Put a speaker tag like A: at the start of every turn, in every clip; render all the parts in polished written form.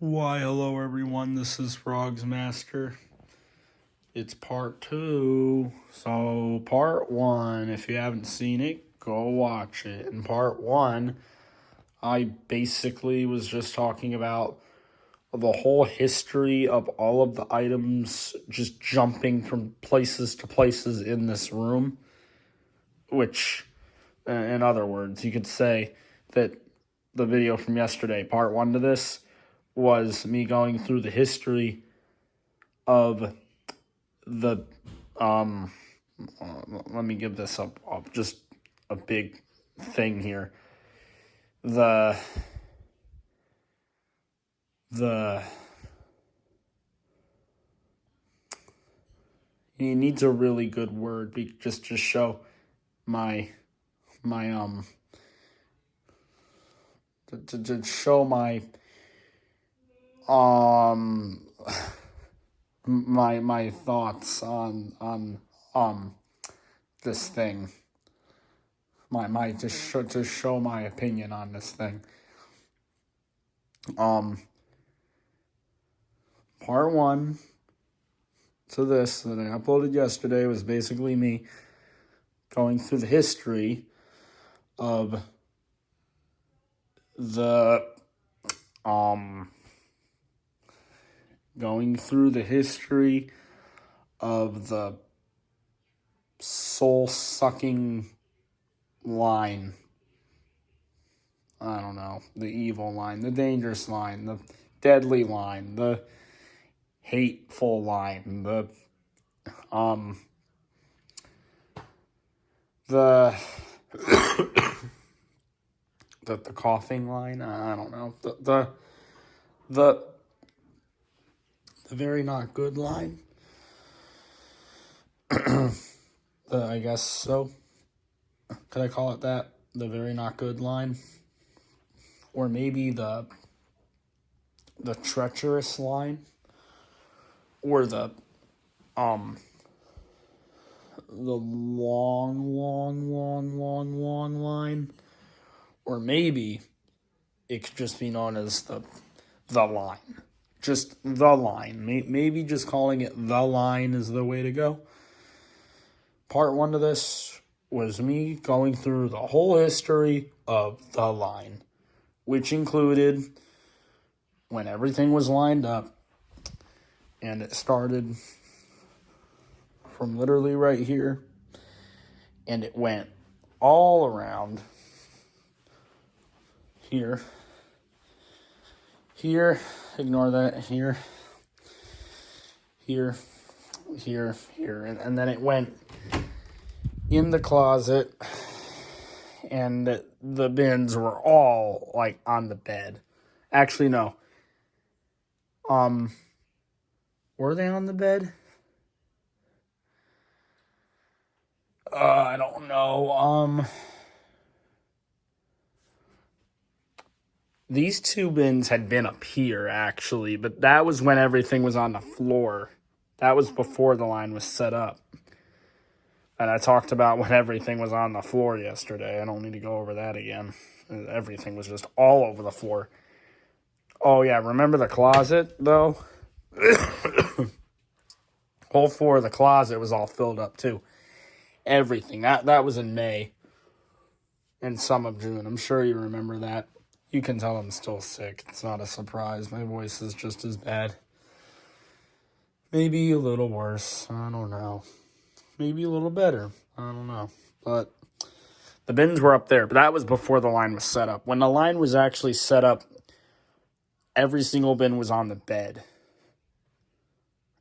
A: Why, hello everyone, this is Frogs Master. It's part 2. So, part 1, if you haven't seen it, go watch it. In part 1, I basically was just talking about the whole history of all of the items just jumping from places to places in this room. Which, in other words, you could say that the video from yesterday, part 1 to this, was me going through the history of the let me give this up just a big thing here. The it needs a really good word just to show my to show my my thoughts on this thing. My to show my opinion on this thing. Part 1 to this that I uploaded yesterday was basically me going through the history of the soul-sucking line. I don't know, the evil line, the dangerous line, the deadly line, the hateful line, the the coughing line. I don't know, the very not good line. I guess so. Could I call it that? The very not good line, or maybe the treacherous line, or the long line, or maybe it could just be known as the line. Just the line. Maybe just calling it the line is the way to go. Part 1 of this was me going through the whole history of the line, which included when everything was lined up, and it started from literally right here, and it went all around here, ignore that, here, and then it went in the closet, and the bins were all, like, on the bed. Actually, no. Were they on the bed? I don't know. These two bins had been up here, actually, but that was when everything was on the floor. That was before the line was set up. And I talked about when everything was on the floor yesterday. I don't need to go over that again. Everything was just all over the floor. Oh, yeah, remember the closet, though? Whole floor of the closet was all filled up, too. Everything. That was in May and some of June. I'm sure you remember that. You can tell I'm still sick. It's not a surprise. My voice is just as bad. Maybe a little worse. I don't know. Maybe a little better. I don't know. But the bins were up there. But that was before the line was set up. When the line was actually set up, every single bin was on the bed.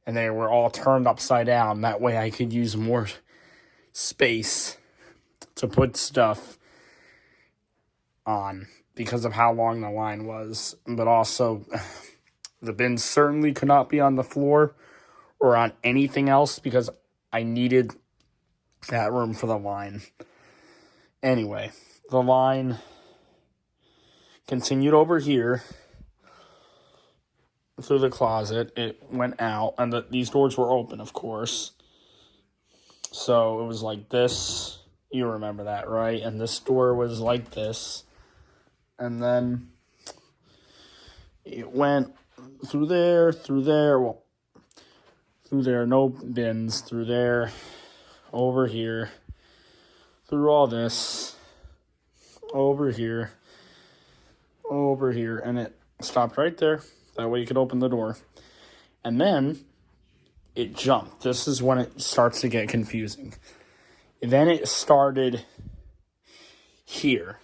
A: And they were all turned upside down. That way I could use more space to put stuff on because of how long the line was. But also, the bins certainly could not be on the floor or on anything else because I needed that room for the line. Anyway, the line continued over here through the closet. It went out, and these doors were open, of course. So it was like this. You remember that, right? And this door was like this. And then it went through there, well, through there, no bins, through there, over here, through all this, over here, and it stopped right there. That way you could open the door. And then it jumped. This is when it starts to get confusing. Then it started here.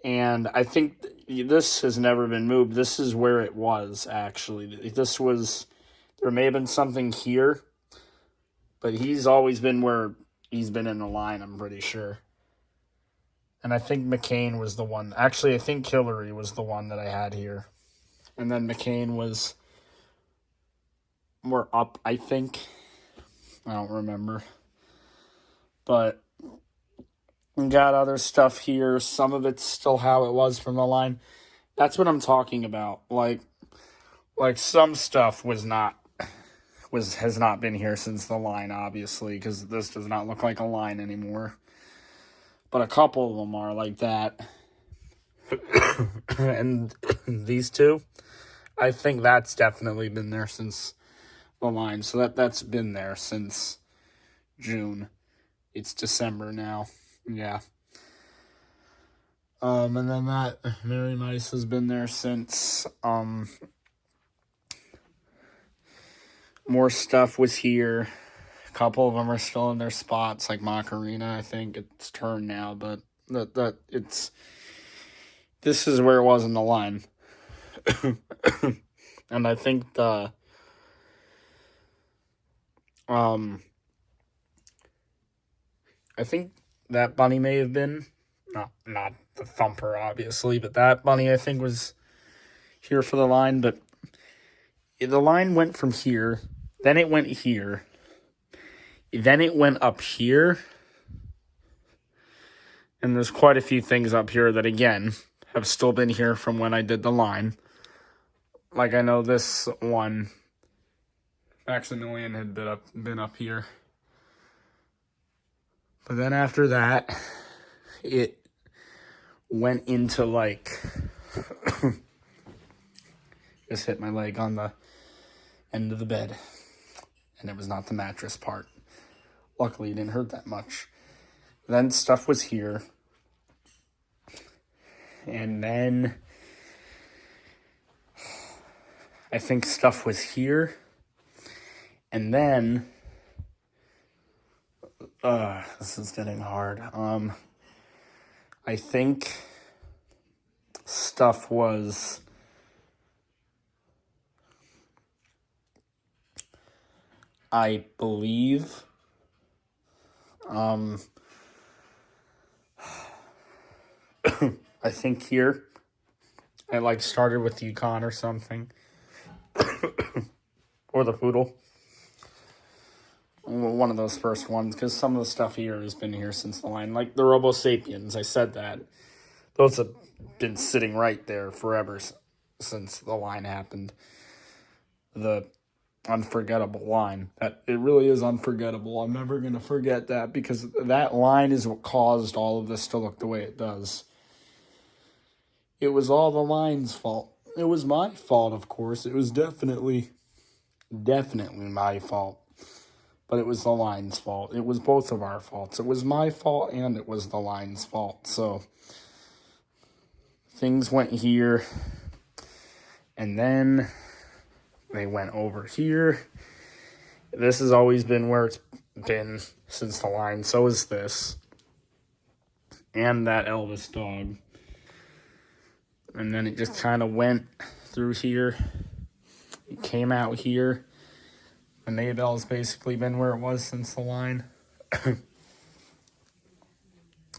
A: And I think this has never been moved. This is where it was, actually. There may have been something here, but he's always been where he's been in the line, I'm pretty sure. And I think McCain was the one. Actually, I think Hillary was the one that I had here. And then McCain was more up, I think. I don't remember. But we got other stuff here. Some of it's still how it was from the line. That's what I'm talking about. Like some stuff has not been here since the line, obviously, because this does not look like a line anymore. But a couple of them are like that. And these two, I think that's definitely been there since the line. So that's been there since June. It's December now. Yeah. And then that Mary Mice has been there since. More stuff was here. A couple of them are still in their spots, like Macarena. I think it's turned now, but this is where it was in the line. And I think I think that bunny may have been not the Thumper, obviously, but that bunny I think was here for the line. But the line went from here, then it went here, then it went up here, and there's quite a few things up here that again have still been here from when I did the line. Like I know this one, Maximilian had been up here. But then after that, it went into like, just hit my leg on the end of the bed. And it was not the mattress part. Luckily, it didn't hurt that much. Then stuff was here. And then I think stuff was here. And then this is getting hard. I think stuff was I believe I think here I started with Yukon or something. Or the Poodle. One of those first ones, because some of the stuff here has been here since the line. Like the Robo Sapiens, I said that. Those have been sitting right there forever since the line happened. The unforgettable line. That it really is unforgettable. I'm never going to forget that, because that line is what caused all of this to look the way it does. It was all the line's fault. It was my fault, of course. It was definitely my fault. But it was the line's fault. It was both of our faults. It was my fault and it was the line's fault. So things went here. And then they went over here. This has always been where it's been since the line. So is this. And that Elvis dog. And then it just kind of went through here. It came out here. The Maybell's basically been where it was since the line.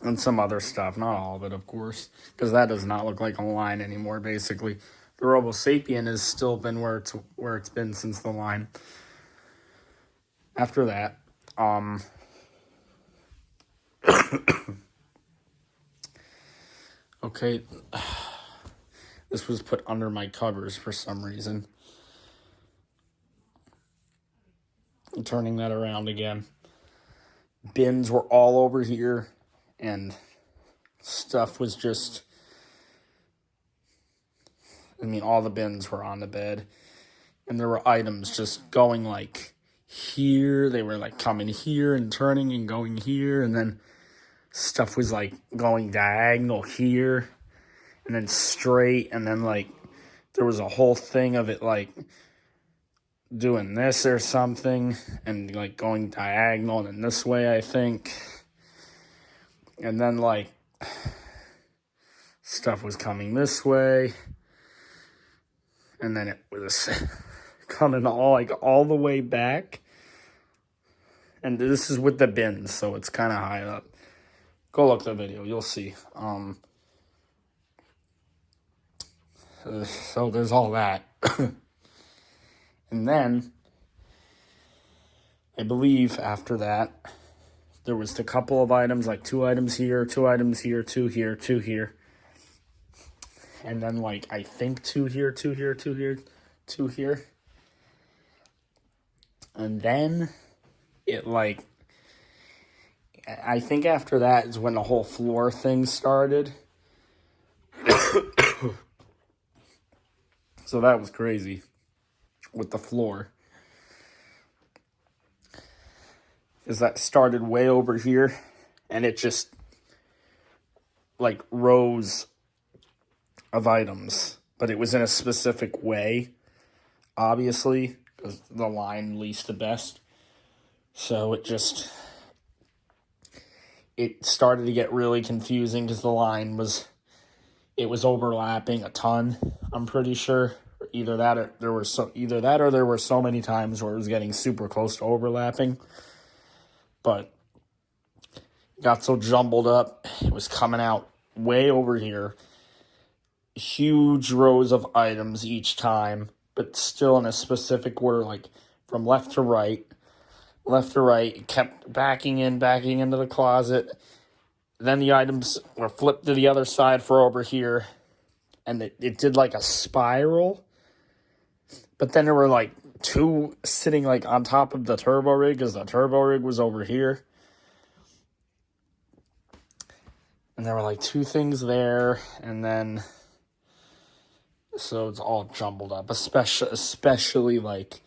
A: And some other stuff. Not all of it, of course. Because that does not look like a line anymore, basically. The Robo Sapien has still been where it's been since the line. After that, okay. This was put under my covers for some reason. I'm turning that around again. Bins were all over here, and stuff was just I mean, all the bins were on the bed. And there were items just going like here. They were like coming here and turning and going here. And then stuff was like going diagonal here and then straight. And then like there was a whole thing of it like doing this or something and like going diagonal and then this way, I think. And then like stuff was coming this way. And then it was coming all the way back. And this is with the bins, so it's kind of high up. Go look at the video, you'll see. So there's all that. And then, I believe after that, there was a couple of items, like 2 items here, 2 items here, 2 here, 2 here. And then, like, I think 2 here, 2 here, 2 here, 2 here. And then, it, like, I think after that is when the whole floor thing started. So that was crazy with the floor. Because that started way over here, and it just, like, rows of items, but it was in a specific way, obviously, because the line least the best. So it started to get really confusing because the line was overlapping a ton, I'm pretty sure. Either that or there were so many times where it was getting super close to overlapping. But it got so jumbled up, it was coming out way over here. Huge rows of items each time, but still in a specific order, like from left to right. It kept backing into the closet. Then the items were flipped to the other side for over here, and it did like a spiral. But then there were like 2 sitting like on top of the turbo rig, because the turbo rig was over here. And there were like 2 things there, and then so it's all jumbled up, especially like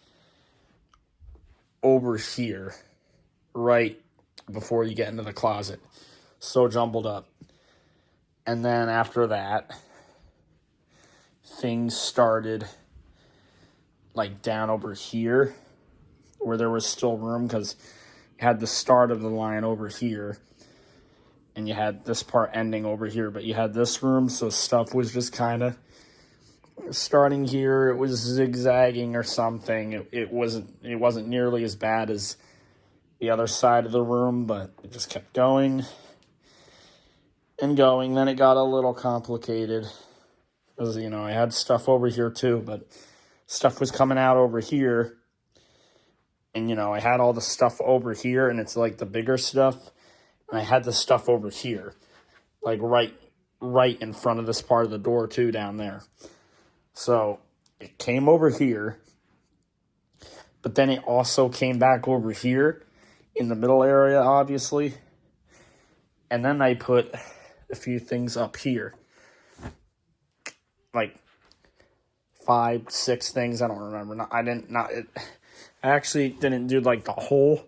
A: over here, right before you get into the closet. So jumbled up. And then after that, things started like down over here where there was still room, because you had the start of the line over here and you had this part ending over here, but you had this room, so stuff was just kind of starting here. It was zigzagging or something. It wasn't nearly as bad as the other side of the room, but it just kept going and going. Then it got a little complicated because, you know, I had stuff over here too, but stuff was coming out over here. And, you know, I had all the stuff over here, and it's like the bigger stuff. And I had the stuff over here, like right in front of this part of the door too, down there. So it came over here, but then it also came back over here in the middle area, obviously. And then I put a few things up here, like 5, 6 things. I don't remember. I actually didn't do like the whole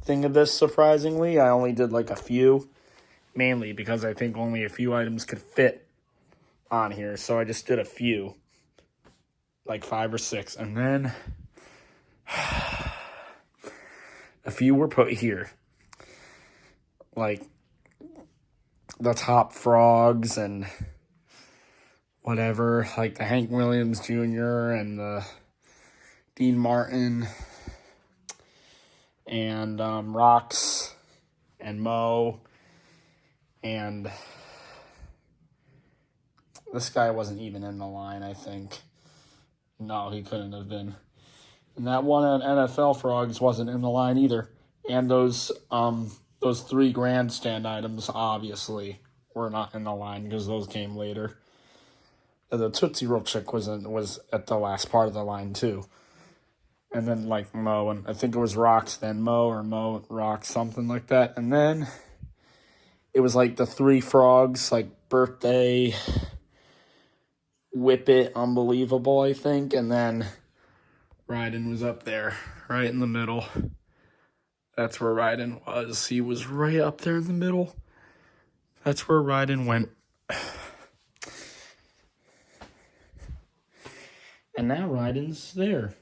A: thing of this, surprisingly. I only did like a few, mainly because I think only a few items could fit on here. So I just did a few, like 5 or 6. And then a few were put here, like the top frogs and whatever, like the Hank Williams Jr. and the Dean Martin and Rox and Mo, and this guy wasn't even in the line, I think. No, he couldn't have been. And that one on NFL Frogs wasn't in the line either. And those 3 grandstand items obviously were not in the line because those came later. The Tootsie Roll chick was at the last part of the line too. And then like Mo, and I think it was Rox, then Mo, or Mo, Rox, something like that. And then it was like the 3 frogs, like birthday, Whip It Unbelievable, I think. And then Raiden was up there, right in the middle. That's where Raiden was. He was right up there in the middle. That's where Raiden went. And now Raiden's there.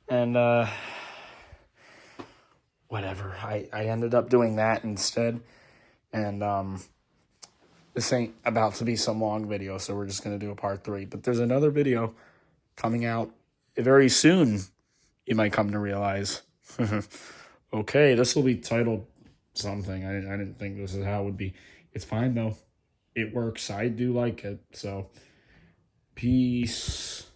A: And, whatever. I ended up doing that instead. And, this ain't about to be some long video, so we're just going to do a part 3. But there's another video coming out very soon, you might come to realize. Okay, this will be titled something. I didn't think this is how it would be. It's fine, though. It works. I do like it. So, peace.